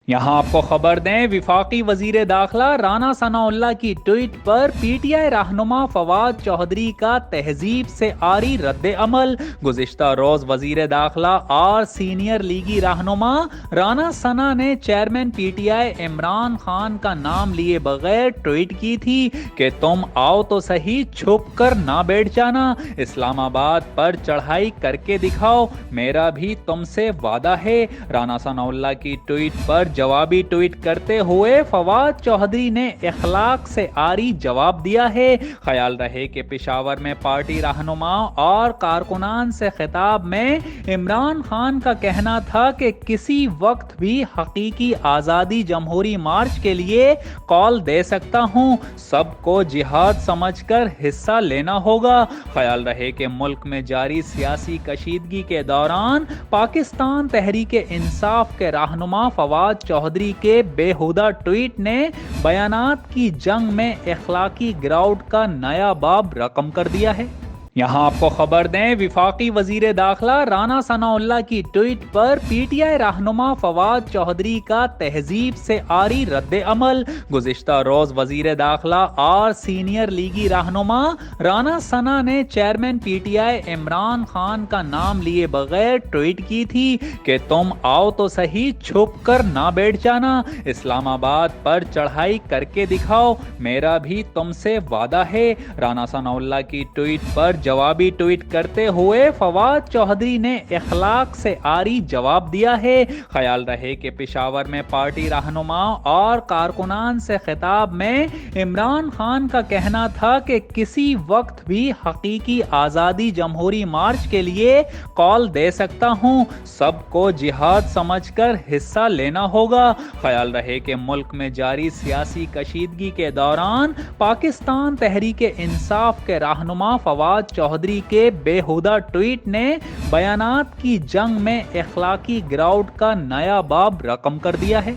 یہاں آپ کو خبر دیں، وفاقی وزیر داخلہ رانا ثناء اللہ کی tweet per P T I رہنما فواد چوہدری کا تہذیب سے عاری رد عمل۔ گزشتہ روز وزیر داخلہ اور سینئر لیگی رہنما رانا ثنا نے chairman P T I Imran Khan کا نام لیے بغیر ٹویٹ کی تھی کہ تم آؤ تو صحیح، چھپ کر نہ بیٹھ جانا، اسلام آباد پر چڑھائی کر کے دکھاؤ، میرا بھی تم سے وعدہ ہے۔ رانا ثناء اللہ کی ٹویٹ پر جوابی ٹویٹ کرتے ہوئے فواد چوہدری نے اخلاق سے عاری جواب دیا ہے۔ خیال رہے کہ پشاور میں پارٹی رہنما اور کارکنان سے خطاب میں عمران خان کا کہنا تھا کہ کسی وقت بھی حقیقی آزادی جمہوری مارچ کے لیے کال دے سکتا ہوں، سب کو جہاد سمجھ کر حصہ لینا ہوگا۔ خیال رہے کہ ملک میں جاری سیاسی کشیدگی کے دوران پاکستان تحریک انصاف کے رہنما فواد چوہدری کے بےہودہ ٹویٹ نے بیانات کی جنگ میں اخلاقی گراوٹ کا نیا باب رقم کر دیا ہے۔ یہاں آپ کو خبر دیں، وفاقی وزیر داخلہ رانا ثناء اللہ کی tweet per P T I رہنما فواد چوہدری کا تہذیب سے عاری رد عمل۔ گزشتہ روز وزیر داخلہ اور سینئر لیگی رہنما رانا ثنا نے chairman P T I Imran Khan کا نام لیے بغیر ٹویٹ کی تھی کہ تم آؤ تو صحیح، چھپ کر نہ بیٹھ جانا، اسلام آباد پر چڑھائی کر کے دکھاؤ، میرا بھی تم سے وعدہ ہے۔ رانا ثناء اللہ کی ٹویٹ پر جوابی ٹویٹ کرتے ہوئے فواد چوہدری نے اخلاق سے عاری جواب دیا ہے۔ خیال رہے کہ پشاور میں پارٹی رہنما اور کارکنان سے خطاب میں عمران خان کا کہنا تھا کہ کسی وقت بھی حقیقی آزادی جمہوری مارچ کے لیے کال دے سکتا ہوں، سب کو جہاد سمجھ کر حصہ لینا ہوگا۔ خیال رہے کہ ملک میں جاری سیاسی کشیدگی کے دوران پاکستان تحریک انصاف کے رہنما فواد چوہدری کے بےہودہ ٹویٹ نے بیانات کی جنگ میں اخلاقی گراوٹ کا نیا باب رقم کر دیا ہے۔